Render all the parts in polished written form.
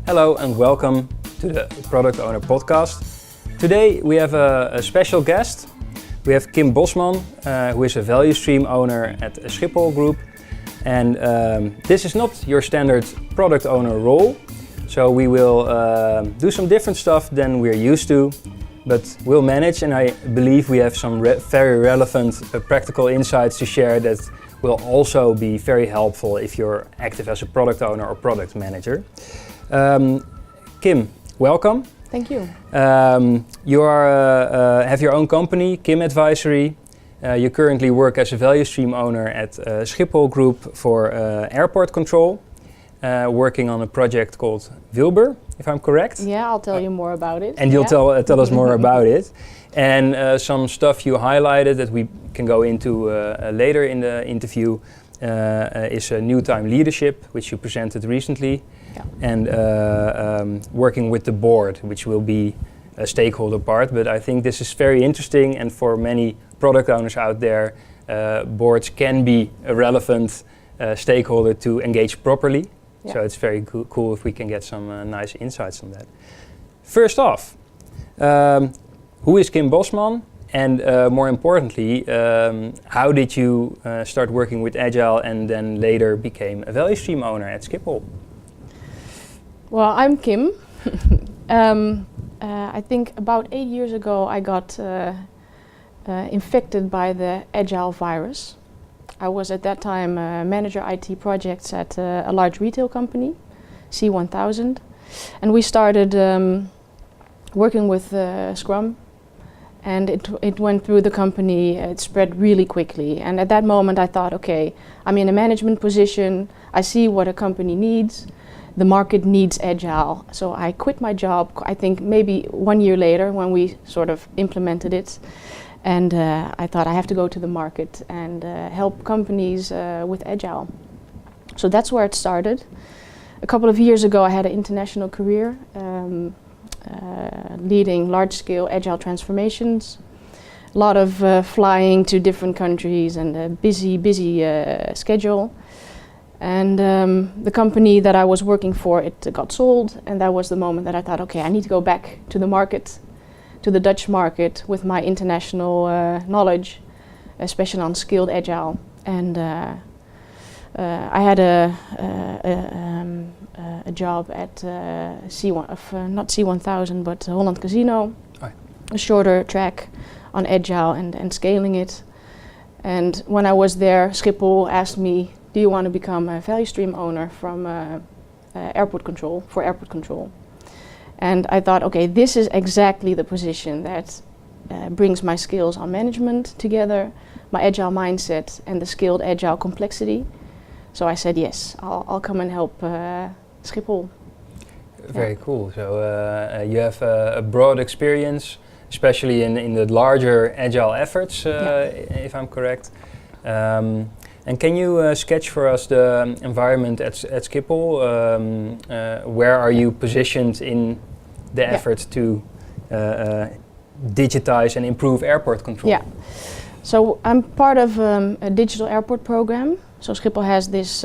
Hello and welcome to the Product Owner Podcast. Today we have a special guest. We have Kim Bosman, who is a value stream owner at Schiphol Group. And this is not your standard product owner role. So we will do some different stuff than we're used to, but we'll manage, and I believe we have some very relevant practical insights to share that will also be very helpful if you're active as a product owner or product manager. Kim, welcome. Thank you. You have your own company, Kim Advisory. You currently work as a value stream owner at Schiphol Group for airport control, working on a project called Wilbur, if I'm correct. Yeah, I'll tell you more about it. And you'll tell us more about it. And some stuff you highlighted that we can go into later in the interview is new time leadership, which you presented recently, and working with the board, which will be a stakeholder part. But I think this is very interesting, and for many product owners out there, boards can be a relevant stakeholder to engage properly. Yeah. So it's very cool if we can get some nice insights on that. First off, who is Kim Bosman? And more importantly, how did you start working with Agile and then later became a value stream owner at Schiphol? Well, I'm Kim. I think about 8 years ago I got infected by the Agile virus. I was at that time manager IT projects at a large retail company, C1000, and we started working with Scrum, and it went through the company. It spread really quickly, and at that moment I thought, okay, I'm in a management position, I see what a company needs, the market needs Agile. So I quit my job, I think maybe 1 year later when we sort of implemented it. And I thought I have to go to the market and help companies with Agile. So that's where it started. A couple of years ago I had an international career leading large-scale Agile transformations. A lot of flying to different countries and a busy schedule. And the company that I was working for, it got sold, and that was the moment that I thought, okay, I need to go back to the market, to the Dutch market with my international knowledge, especially on skilled Agile. And I had a job at not C1000 but Holland Casino, a shorter track on Agile and scaling it. And when I was there, Schiphol asked me, do you want to become a value stream owner from airport control? And I thought, okay, this is exactly the position that brings my skills on management together, my Agile mindset and the skilled Agile complexity. So I said, yes, I'll come and help Schiphol. Very cool. So you have a broad experience, especially in the larger Agile efforts, if I'm correct. And can you sketch for us the environment at Schiphol? Where are you positioned in the effort to digitize and improve airport control? Yeah, so I'm part of a digital airport program. So Schiphol has this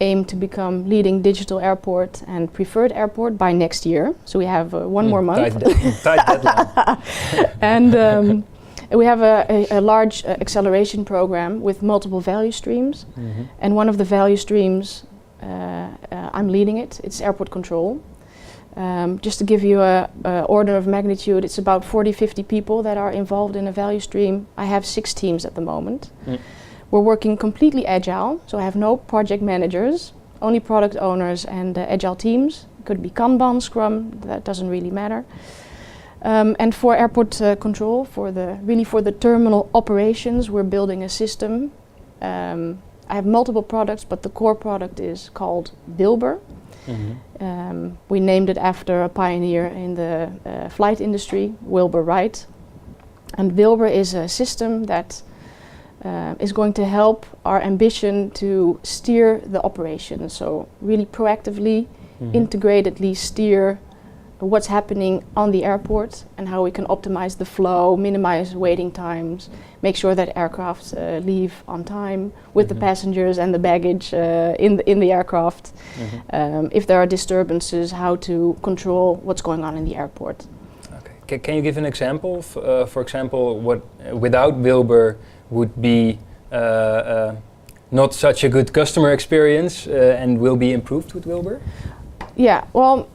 aim to become leading digital airport and preferred airport by next year. So we have one more month. Tight deadline. And we have a large acceleration program with multiple value streams. Mm-hmm. And one of the value streams, I'm leading it, it's airport control. Just to give you a order of magnitude, it's about 40-50 people that are involved in a value stream. I have 6 teams at the moment. Mm. We're working completely Agile, so I have no project managers, only product owners and Agile teams. It could be Kanban, Scrum, that doesn't really matter. And for airport control, for the terminal operations, we're building a system. I have multiple products, but the core product is called Wilbur. Mm-hmm. We named it after a pioneer in the flight industry, Wilbur Wright. And Wilbur is a system that is going to help our ambition to steer the operation. So really proactively, integratedly steer what's happening on the airport and how we can optimize the flow, minimize waiting times, make sure that aircraft leave on time with the passengers and the baggage in the aircraft. If there are disturbances, how to control what's going on in the airport. Okay. Can you give an example? For example, what without Wilbur would be not such a good customer experience and will be improved with Wilbur? Yeah, well,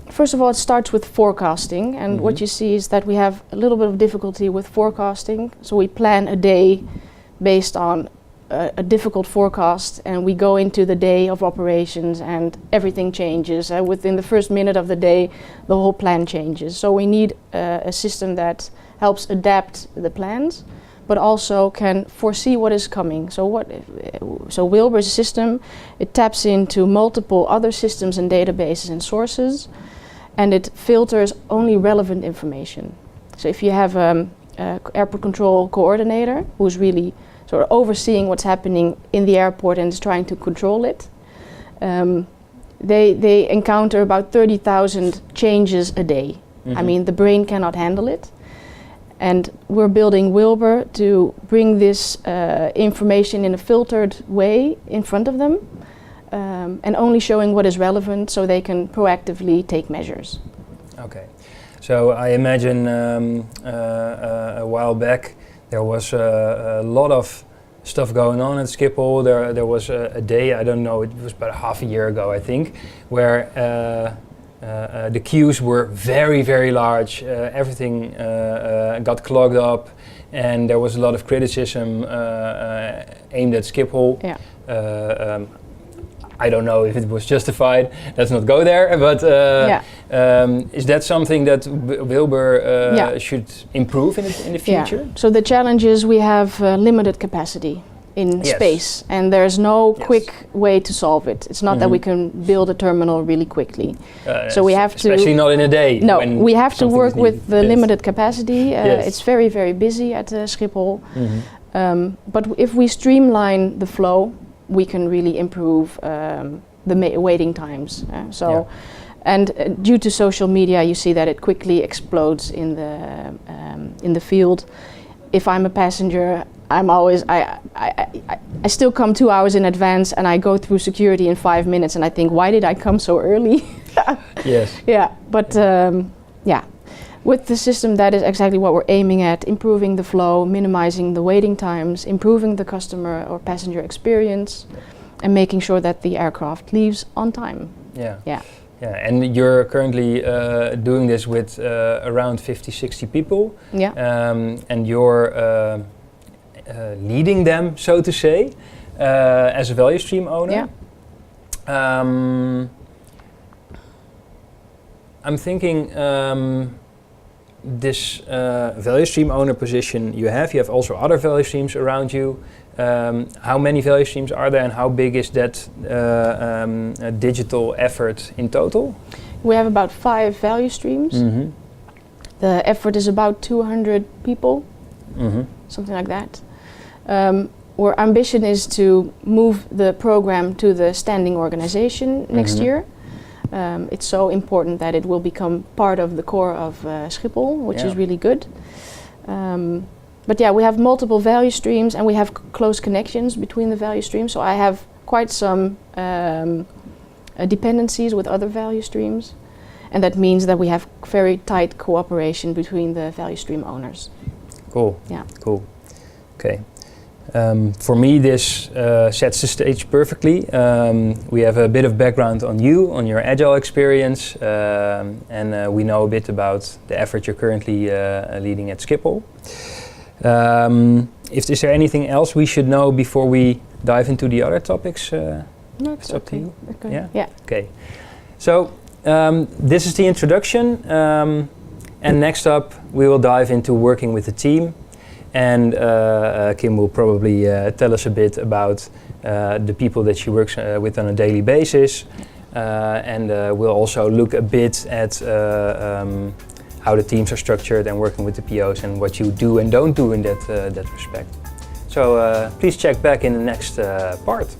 first of all, it starts with forecasting, and what you see is that we have a little bit of difficulty with forecasting. So we plan a day based on a difficult forecast, and we go into the day of operations and everything changes. Within the first minute of the day, the whole plan changes. So we need a system that helps adapt the plans, but also can foresee what is coming. So Wilbur's system, it taps into multiple other systems and databases and sources, and it filters only relevant information. So if you have an airport control coordinator who's really sort of overseeing what's happening in the airport and is trying to control it, they encounter about 30,000 changes a day. I mean, the brain cannot handle it. And we're building Wilbur to bring this information in a filtered way in front of them, and only showing what is relevant so they can proactively take measures. Okay, so I imagine a while back there was a lot of stuff going on at Schiphol. There was a day, I don't know, it was about half a year ago I think, where the queues were very, very large. Everything got clogged up, and there was a lot of criticism aimed at Schiphol. Yeah. I don't know if it was justified. Let's not go there. But is that something that Wilbur should improve in the future? Yeah. So the challenge is we have limited capacity in space, and there's no quick way to solve it. It's not that we can build a terminal really quickly. So we have to, especially not in a day. No, we have to work with the limited capacity. It's very, very busy at Schiphol. But if we streamline the flow, we can really improve the waiting times. And due to social media, you see that it quickly explodes in the field. If I'm a passenger, I still come 2 hours in advance, and I go through security in 5 minutes, and I think, why did I come so early? Yes. Yeah, but with the system, that is exactly what we're aiming at: improving the flow, minimizing the waiting times, improving the customer or passenger experience, and making sure that the aircraft leaves on time. Yeah. Yeah, and you're currently doing this with around 50-60 people. Yeah. And you're leading them, so to say, as a value stream owner. Yeah. I'm thinking this value stream owner position you have also other value streams around you. How many value streams are there, and how big is that digital effort in total? We have about 5 value streams. The effort is about 200 people, something like that. Our ambition is to move the program to the standing organization next year. It's so important that it will become part of the core of Schiphol, which is really good. But we have multiple value streams, and we have close connections between the value streams. So I have quite some dependencies with other value streams, and that means that we have very tight cooperation between the value stream owners. Cool. Yeah. Cool. Okay. For me, this sets the stage perfectly. We have a bit of background on you, on your Agile experience, and we know a bit about the effort you're currently leading at Schiphol. Is there anything else we should know before we dive into the other topics? No, it's up to you. Okay. Yeah? Okay. So this is the introduction, and next up we will dive into working with the team. And Kim will probably tell us a bit about the people that she works with on a daily basis. And we'll also look a bit at how the teams are structured and working with the POs and what you do and don't do in that respect. So please check back in the next part.